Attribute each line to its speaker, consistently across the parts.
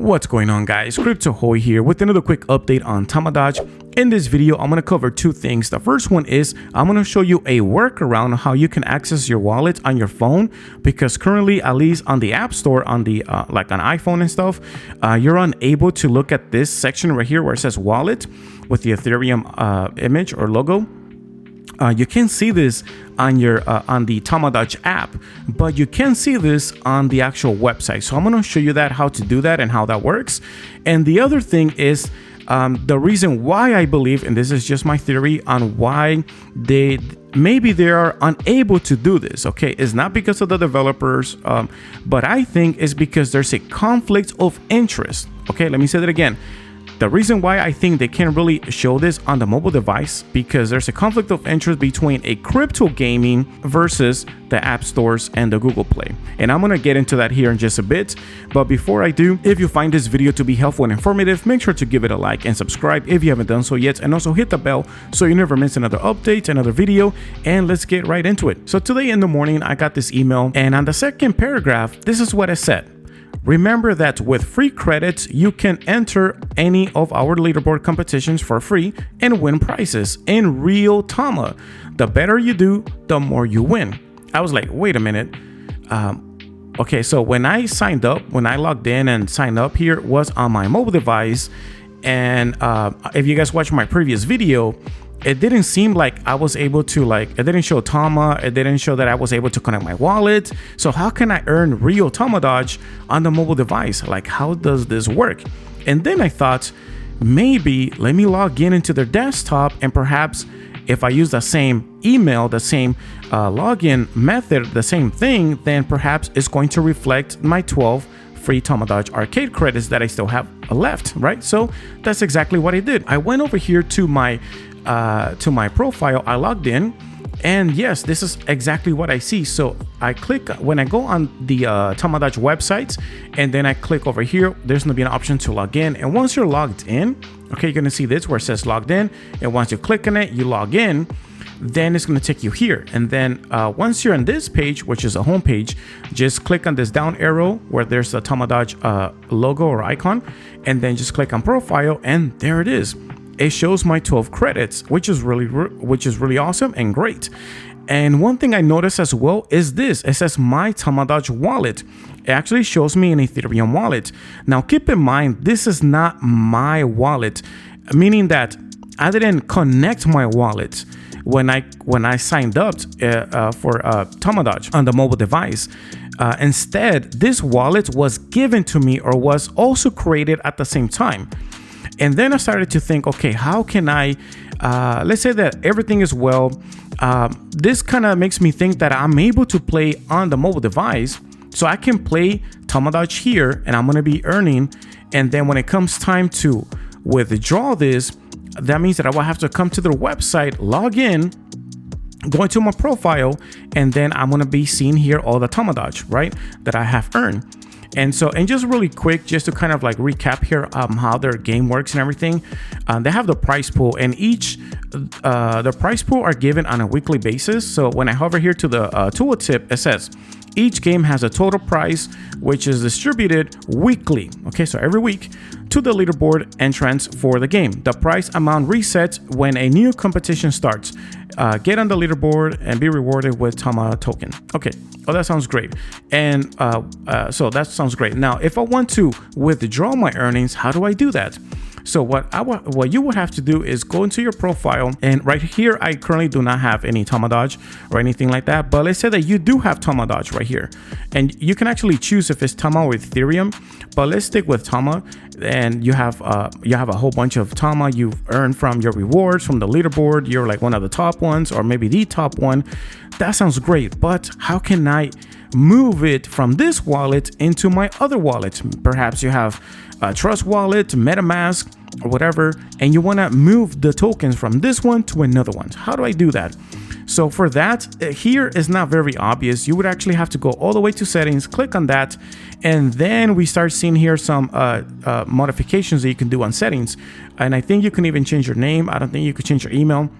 Speaker 1: What's going on, guys? Crypto Hoy here with another quick update on Tamadoge. In this video, I'm going to cover two things. The first one is I'm going to show you a workaround on how you can access your wallet on your phone, because currently, at least on the App Store, on the like on iPhone and stuff, you're unable to look at this section right here where it says wallet with the Ethereum image or logo. You can see this on your on the Tamadoge app, but you can see this on the actual website. So I'm going to show you that, how to do that and how that works. And the other thing is the reason why I believe, and this is just my theory on why maybe they are unable to do this. Okay, it's not because of the developers, but I think it's because there's a conflict of interest. Okay, let me say that again. The reason why I think they can't really show this on the mobile device, because there's a conflict of interest between a crypto gaming versus the app stores and the Google Play. And I'm going to get into that here in just a bit. But before I do, if you find this video to be helpful and informative, make sure to give it a like and subscribe if you haven't done so yet. And also hit the bell so you never miss another update, another video. And let's get right into it. So today in the morning, I got this email, and on the second paragraph, this is what it said. Remember that with free credits, you can enter any of our leaderboard competitions for free and win prizes in real TAMA. The better you do, the more you win. I was like, wait a minute. Okay, so when I signed up, when I logged in and signed up here, was on my mobile device. And if you guys watched my previous video, it didn't seem like I was able to, it didn't show TAMA. It didn't show that I was able to connect my wallet. So how can I earn real Tamadoge on the mobile device? Like, how does this work? And then I thought, maybe let me log in into their desktop, and perhaps if I use the same email, the same login method, the same thing, then perhaps it's going to reflect my 12 free Tamadoge arcade credits that I still have left, right? So that's exactly what I did. I went over here to my profile. I logged in, and yes, this is exactly what I see. So I click, when I go on the Tamadoge website, and then I click over here, there's gonna be an option to log in. And once you're logged in, okay, you're gonna see this where it says logged in. And once you click on it, you log in, then it's gonna take you here. And then once you're on this page, which is a home page, just click on this down arrow where there's a Tamadoge logo or icon, and then just click on profile, and there it is. It shows my 12 credits, which is really awesome and great. And one thing I noticed as well is this. It says my Tamadoge wallet. It actually shows me an Ethereum wallet. Now keep in mind, this is not my wallet, meaning that I didn't connect my wallet when I signed up for Tamadoge on the mobile device. Instead, this wallet was given to me, or was also created at the same time. And then I started to think, okay, how can I, let's say that everything is well. This kind of makes me think that I'm able to play on the mobile device. So I can play Tamadoge here, and I'm going to be earning. And then when it comes time to withdraw this, that means that I will have to come to their website, log in, go into my profile, and then I'm going to be seeing here all the Tamadoge, right, that I have earned. And so, and just really quick, just to kind of like recap here how their game works and everything, they have the prize pool, and the prize pool are given on a weekly basis. So when I hover here to the tooltip, it says each game has a total prize, which is distributed weekly. Okay, so every week to the leaderboard entrants for the game. The prize amount resets when a new competition starts. Get on the leaderboard and be rewarded with TAMA token. Okay, oh, that sounds great. And so that sounds great. Now, if I want to withdraw my earnings, how do I do that? So what you would have to do is go into your profile, and right here, I currently do not have any Tamadoge or anything like that. But let's say that you do have Tamadoge right here, and you can actually choose if it's TAMA or Ethereum. But let's stick with TAMA, and you have a whole bunch of TAMA you've earned from your rewards from the leaderboard. You're like one of the top ones, or maybe the top one. That sounds great, but how can I move it from this wallet into my other wallet? Perhaps you have a Trust Wallet, MetaMask, or whatever, and you want to move the tokens from this one to another one. How do I do that? So for that, here is not very obvious. You would actually have to go all the way to settings, click on that, and then we start seeing here some modifications that you can do on settings. And I think you can even change your name. I don't think you could change your email.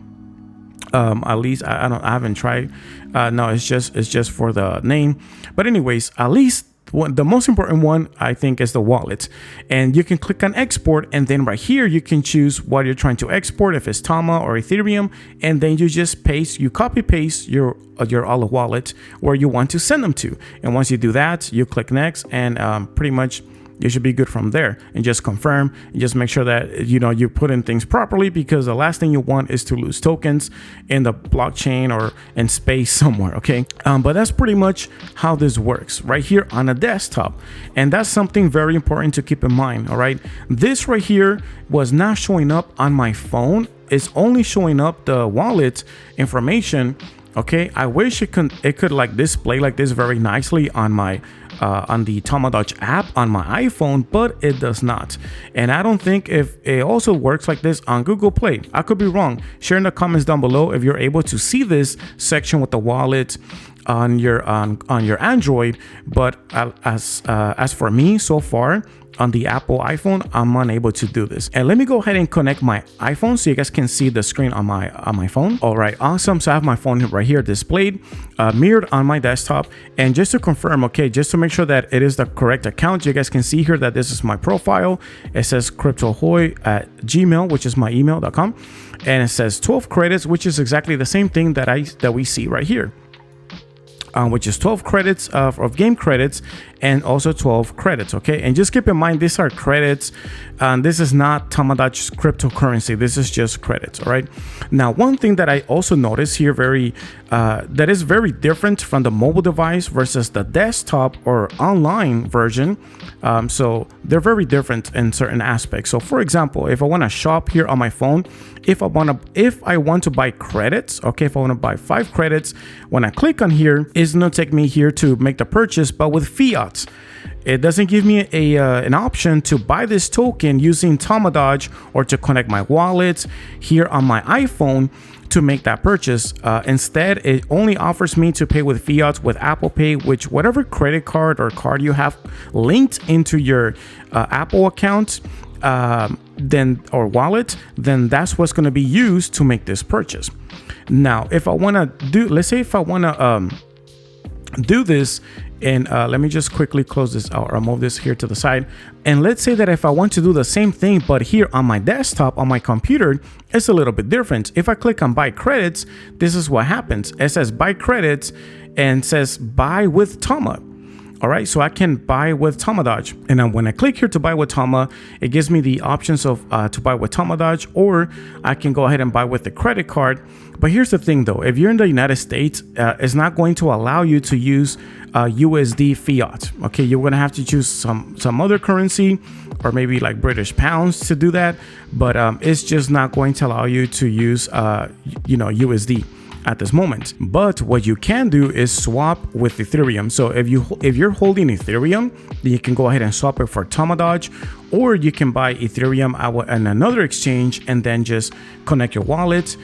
Speaker 1: At least I haven't tried. No, it's just for the name. But anyways, at least the most important one, I think, is the wallet. And you can click on export, and then right here you can choose what you're trying to export, if it's TAMA or Ethereum, and then you just copy paste your wallet where you want to send them to. And once you do that, you click next, and pretty much you should be good from there, and just confirm and just make sure that you put in things properly, because the last thing you want is to lose tokens in the blockchain or in space somewhere. Okay, but that's pretty much how this works right here on a desktop, and that's something very important to keep in mind. All right, this right here was not showing up on my phone. It's only showing up the wallet information. Okay, I wish it could like display like this very nicely on my on the Tamadoge app on my iPhone, but it does not. And I don't think if it also works like this on Google Play. I could be wrong. Share in the comments down below if you're able to see this section with the wallet on your Android. But as for me, so far on the Apple iPhone, I'm unable to do this. And let me go ahead and connect my iPhone so you guys can see the screen on my phone. All right, awesome. So I have my phone right here displayed, mirrored on my desktop. And just to confirm, okay, just to make sure that it is the correct account, you guys can see here that this is my profile. It says cryptohoy@gmail, which is my email.com. And it says 12 credits, which is exactly the same thing that we see right here. Which is 12 credits of game credits, and also 12 credits. Okay, and just keep in mind, these are credits. This is not Tamadoge's cryptocurrency. This is just credits. All right. Now, one thing that I also noticed here that is very different from the mobile device versus the desktop or online version. So they're very different in certain aspects. So for example, if I want to shop here on my phone, if I want to buy credits, okay, if I want to buy 5 credits, when I click on here, it's going to take me here to make the purchase, but with fiat. It doesn't give me an option to buy this token using Tamadoge or to connect my wallet here on my iPhone to make that purchase. Instead, it only offers me to pay with fiat with Apple Pay, which whatever credit card or card you have linked into your Apple account, or wallet, then that's what's going to be used to make this purchase. Now, if I want to let's say if I want to do this, and let me just quickly close this out or move this here to the side. And let's say that if I want to do the same thing, but here on my desktop, on my computer, it's a little bit different. If I click on buy credits, this is what happens. It says buy credits and says buy with Tama. All right, so I can buy with Tamadoge. And then when I click here to buy with Tama, it gives me the options of to buy with Tamadoge, or I can go ahead and buy with the credit card. But here's the thing though, if you're in the United States, it's not going to allow you to use USD fiat. Okay, you're gonna have to choose some other currency, or maybe like British pounds to do that. But it's just not going to allow you to use USD at this moment. But what you can do is swap with Ethereum. So if you're holding Ethereum, then you can go ahead and swap it for Tamadoge, or you can buy Ethereum in another exchange and then just connect your wallet.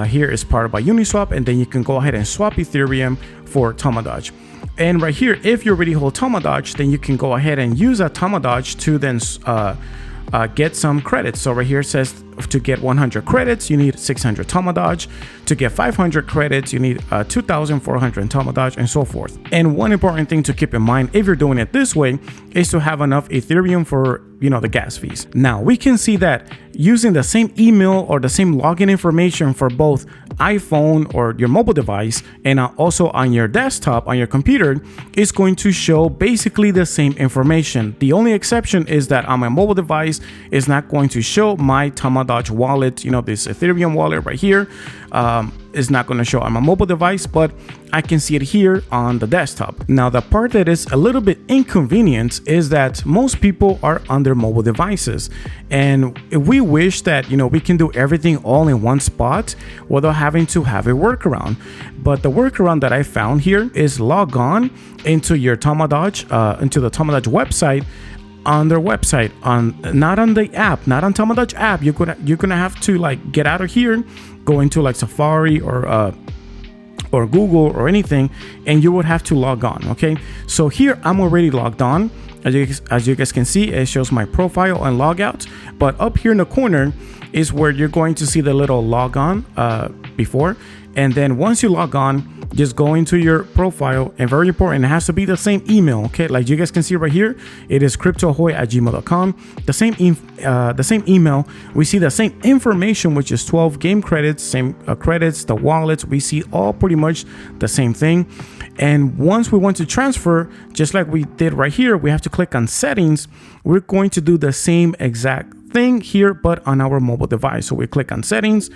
Speaker 1: Here is powered by Uniswap, and then you can go ahead and swap Ethereum for Tamadoge. And right here, if you already hold Tamadoge, then you can go ahead and use that Tamadoge to then get some credits. So right here it says to get 100 credits, you need 600 Tamadoge. To get 500 credits, you need 2,400 Tamadoge, and so forth. And one important thing to keep in mind if you're doing it this way is to have enough Ethereum for the gas fees. Now we can see that using the same email or the same login information for both iPhone or your mobile device, and also on your desktop, on your computer, is going to show basically the same information. The only exception is that on my mobile device is not going to show my Tamadoge wallet, this Ethereum wallet right here, is not going to show on my mobile device, but I can see it here on the desktop. Now, the part that is a little bit inconvenient is that most people are on their mobile devices, and we wish that we can do everything all in one spot without having to have a workaround. But the workaround that I found here is log on into your Tamadoge, into the Tamadoge website. On their website, not on the app, not on Tamadoge app. You're gonna have to get out of here, go into Safari or Google or anything, and you would have to log on. Okay, so here I'm already logged on. As you guys can see, it shows my profile and logout. But up here in the corner is where you're going to see the little log on before. And then once you log on, just go into your profile, and very important, it has to be the same email. Okay, like you guys can see right here, it is cryptoahoy@gmail.com. The same email. We see the same information, which is 12 game credits, same credits, the wallets. We see all pretty much the same thing. And once we want to transfer, just like we did right here, we have to click on settings. We're going to do the same exact thing here, but on our mobile device. So we click on settings,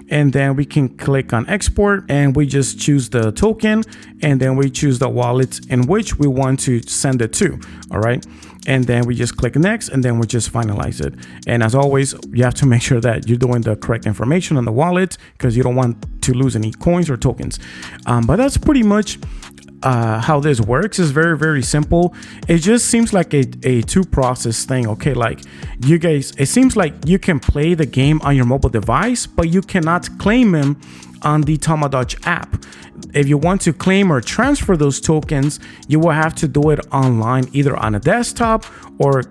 Speaker 1: and then we can click on export, and we just choose the token, and then we choose the wallet in which we want to send it to. All right. And then we just click next, and then we just finalize it. And as always, you have to make sure that you're doing the correct information on the wallet, because you don't want to lose any coins or tokens. But that's pretty much how this works. Is very, very simple. It just seems like a two process thing. Okay, like you guys, it seems like you can play the game on your mobile device, but you cannot claim them on the Tamadoge app. If you want to claim or transfer those tokens, you will have to do it online, either on a desktop or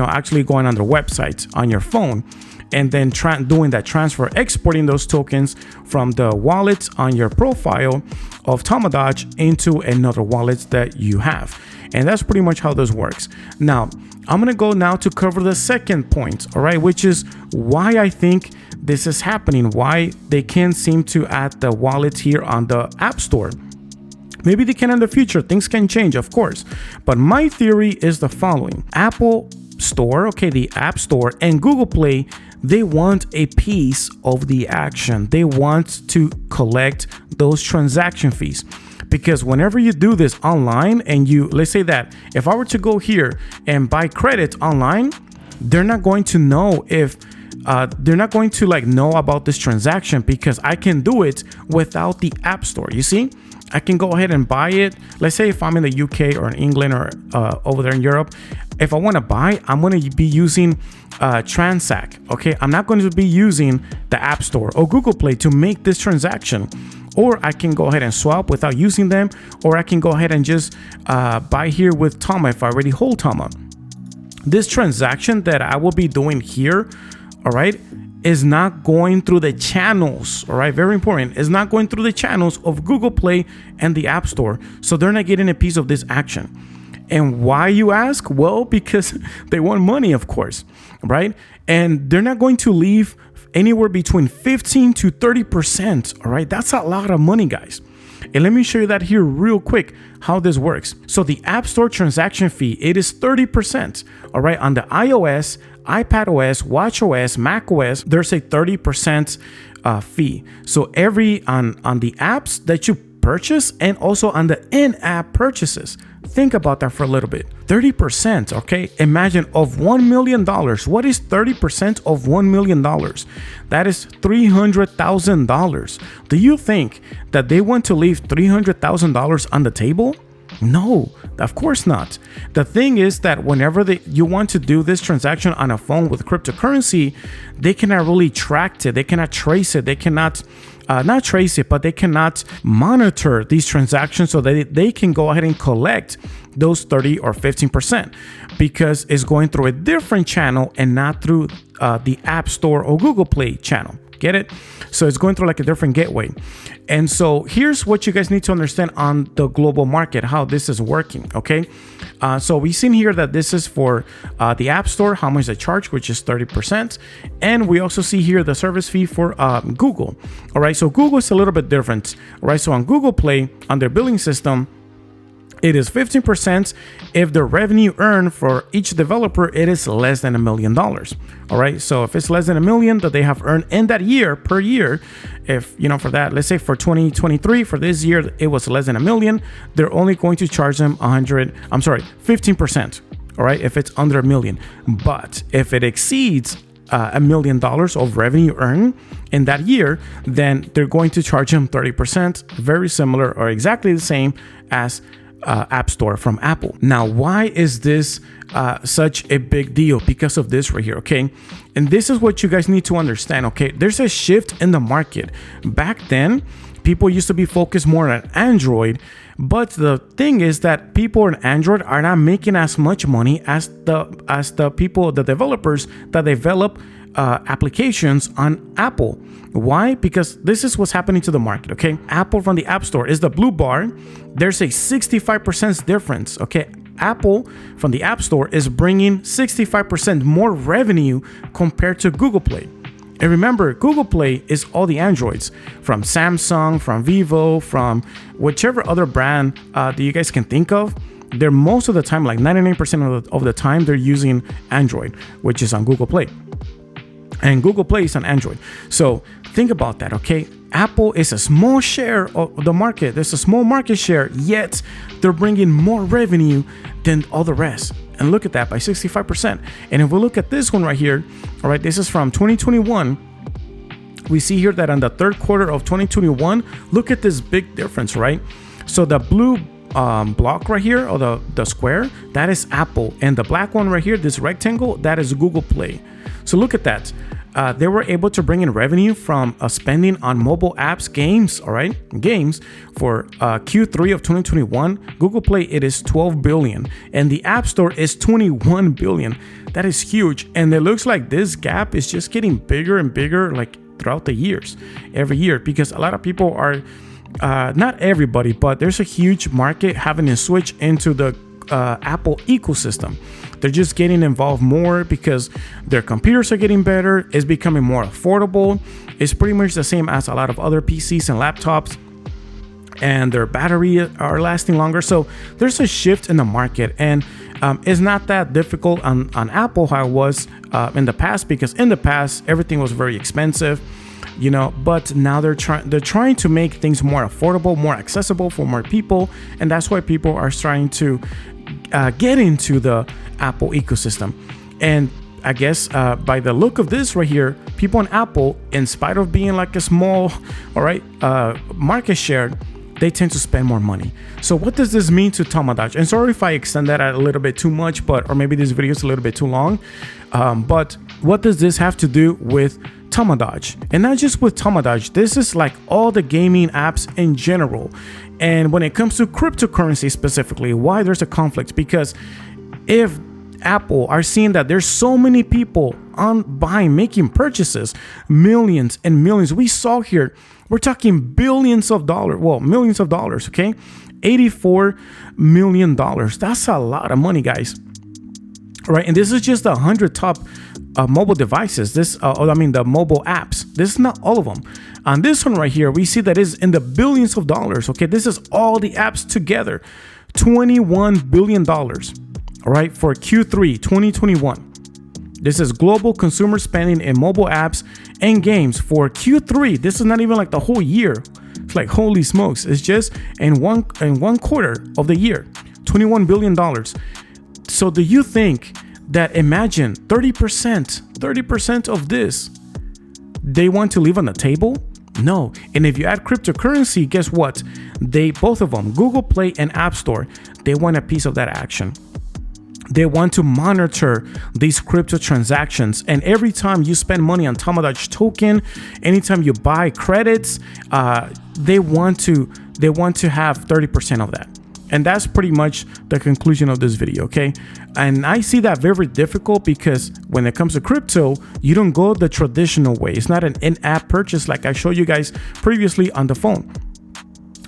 Speaker 1: actually going on their website on your phone, and then doing that transfer, exporting those tokens from the wallet on your profile of Tamadoge into another wallet that you have. And that's pretty much how this works. Now, I'm gonna go now to cover the second point, all right, which is why I think this is happening, why they can't seem to add the wallet here on the App Store. Maybe they can in the future, things can change, of course. But my theory is the following. Apple Store, okay, the App Store, and Google Play, they want a piece of the action. They want to collect those transaction fees. Because whenever you do this online, and let's say that if I were to go here and buy credit online, they're not going to know if they're not going to know about this transaction, because I can do it without the App Store. You see, I can go ahead and buy it. Let's say if I'm in the UK or in England or over there in Europe, if I want to buy, I'm going to be using Transact. Okay, I'm not going to be using the App Store or Google Play to make this transaction. Or I can go ahead and swap without using them, or I can go ahead and just buy here with TAMA if I already hold TAMA. This transaction that I will be doing here, all right, is not going through the channels, all right, very important, is not going through the channels of Google Play and the App Store. So they're not getting a piece of this action. And why, you ask? Well, because they want money, of course, right? And they're not going to leave anywhere between 15 to 30%, all right? That's a lot of money, guys. And let me show you that here real quick, how this works. So the App Store transaction fee, it is 30%, all right? On the iOS, iPadOS, watchOS, macOS, there's a 30% fee. So on the apps that you purchase, and also on the in-app purchases. Think about that for a little bit. 30%, okay? Imagine of $1 million. What is 30% of $1 million? That is $300,000. Do you think that they want to leave $300,000 on the table? No, of course not. The thing is that whenever you want to do this transaction on a phone with cryptocurrency, they cannot really track it. They cannot trace it. They cannot not trace it, but they cannot monitor these transactions so that they can go ahead and collect those 30 or 15%, because it's going through a different channel and not through the App Store or Google Play channel. Get it? So it's going through like a different gateway. And so here's what you guys need to understand on the global market, how this is working. Okay. So we've seen here that this is for the App Store, how much they charge, which is 30%. And we also see here the service fee for Google. All right. So Google is a little bit different. All right. So on Google Play, on their billing system, it is 15% if the revenue earned for each developer, it is less than $1 million. All right. So if it's less than $1 million that they have earned in that year per year, if, for that, let's say for 2023, for this year, it was less than $1 million, they're only going to charge them 15%. All right. If it's under $1 million, but if it exceeds $1 million of revenue earned in that year, then they're going to charge them 30%, very similar or exactly the same as App Store from Apple. Now, why is this such a big deal? Because of this right here, okay? And this is what you guys need to understand, okay? There's a shift in the market. Back then, people used to be focused more on Android, but the thing is that people on Android are not making as much money as the developers that develop applications on Apple. Why? Because this is what's happening to the market, okay? Apple from the App Store is the blue bar. There's a 65% difference, okay? Apple from the App Store is bringing 65% more revenue compared to Google Play. And remember, Google Play is all the Androids from Samsung, from Vivo, from whichever other brand that you guys can think of. They're most of the time, like 99% of the time, they're using Android, which is on Google Play. And Google Play is on Android. So think about that, okay? Apple is a small share of the market. There's a small market share, yet they're bringing more revenue than all the rest. And look at that, by 65%. And if we look at this one right here, all right, this is from 2021. We see here that on the third quarter of 2021, look at this big difference, right? So the blue block right here, or the square, that is Apple. And the black one right here, this rectangle, that is Google Play. So look at that. They were able to bring in revenue from spending on mobile apps, games, all right, games for Q3 of 2021. Google Play, it is 12 billion, and the App Store is 21 billion. That is huge, and it looks like this gap is just getting bigger and bigger, like throughout the years, every year, because a lot of people are, not everybody, but there's a huge market having to switch into the Apple ecosystem. They're just getting involved more because their computers are getting better. It's becoming more affordable. It's pretty much the same as a lot of other PCs and laptops, and their battery are lasting longer. So there's a shift in the market, and it's not that difficult on Apple how it was in the past, because in the past everything was very expensive, you know, but now they're trying to make things more affordable, more accessible for more people, and that's why people are trying to get into the Apple ecosystem. And I guess by the look of this right here, people on Apple, in spite of being like a small, all right, market share, they tend to spend more money. So what does this mean to Tamadoge? And sorry if I extend that a little bit too much, or maybe this video is a little bit too long. But what does this have to do with Tamadoge? And not just with Tamadoge, this is like all the gaming apps in general. And when it comes to cryptocurrency specifically, why there's a conflict? Because if Apple are seeing that there's so many people making purchases, millions and millions. We saw here, we're talking billions of dollars, well, millions of dollars, okay? $84 million. That's a lot of money, guys. Right? And this is just 100 top mobile devices. The mobile apps. This is not all of them. On this one right here, we see that is in the billions of dollars. Okay, this is all the apps together. $21 billion. All right, for Q3 2021. This is global consumer spending in mobile apps and games for Q3. This is not even like the whole year. It's like, holy smokes. It's just in one quarter of the year. $21 billion. So do you think that, imagine 30% of this, they want to leave on the table? No. And if you add cryptocurrency, guess what? Both of them, Google Play and App Store, they want a piece of that action. They want to monitor these crypto transactions. And every time you spend money on Tamadoge token, anytime you buy credits, they want to have 30% of that. And that's pretty much the conclusion of this video, okay? And I see that very difficult because when it comes to crypto, you don't go the traditional way. It's not an in-app purchase like I showed you guys previously on the phone.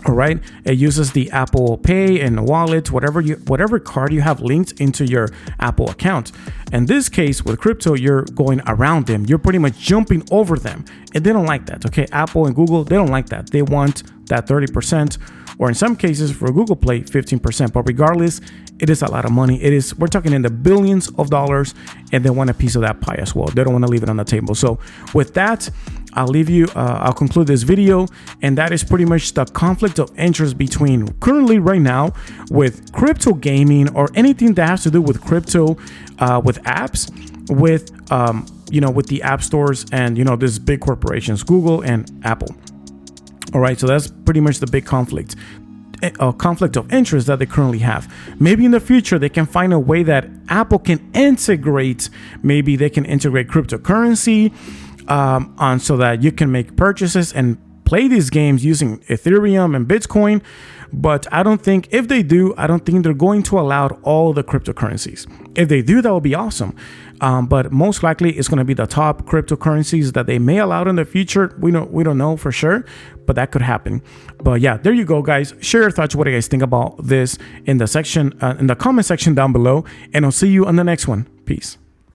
Speaker 1: All right, it uses the Apple Pay and wallet, whatever card you have linked into your Apple account. In this case, with crypto, you're going around them. You're pretty much jumping over them, and they don't like that. Okay, Apple and Google, they don't like that. They want that 30%, or in some cases for Google Play, 15%. But regardless, it is a lot of money. We're talking in the billions of dollars, and they want a piece of that pie as well. They don't want to leave it on the table. So with that, I'll conclude this video, and that is pretty much the conflict of interest between currently right now with crypto gaming or anything that has to do with crypto, with apps, with the app stores and, these big corporations, Google and Apple. All right. So that's pretty much the big conflict of interest that they currently have. Maybe in the future, they can find a way that Apple can integrate, cryptocurrency, so that you can make purchases and play these games using Ethereum and Bitcoin. But I don't think, if they do, I don't think they're going to allow all the cryptocurrencies. If they do, that would be awesome. But most likely it's going to be the top cryptocurrencies that they may allow in the future. We don't know for sure, but that could happen. But yeah, there you go, guys. Share your thoughts. What do you guys think about this in the section, in the comment section down below, and I'll see you on the next one. Peace.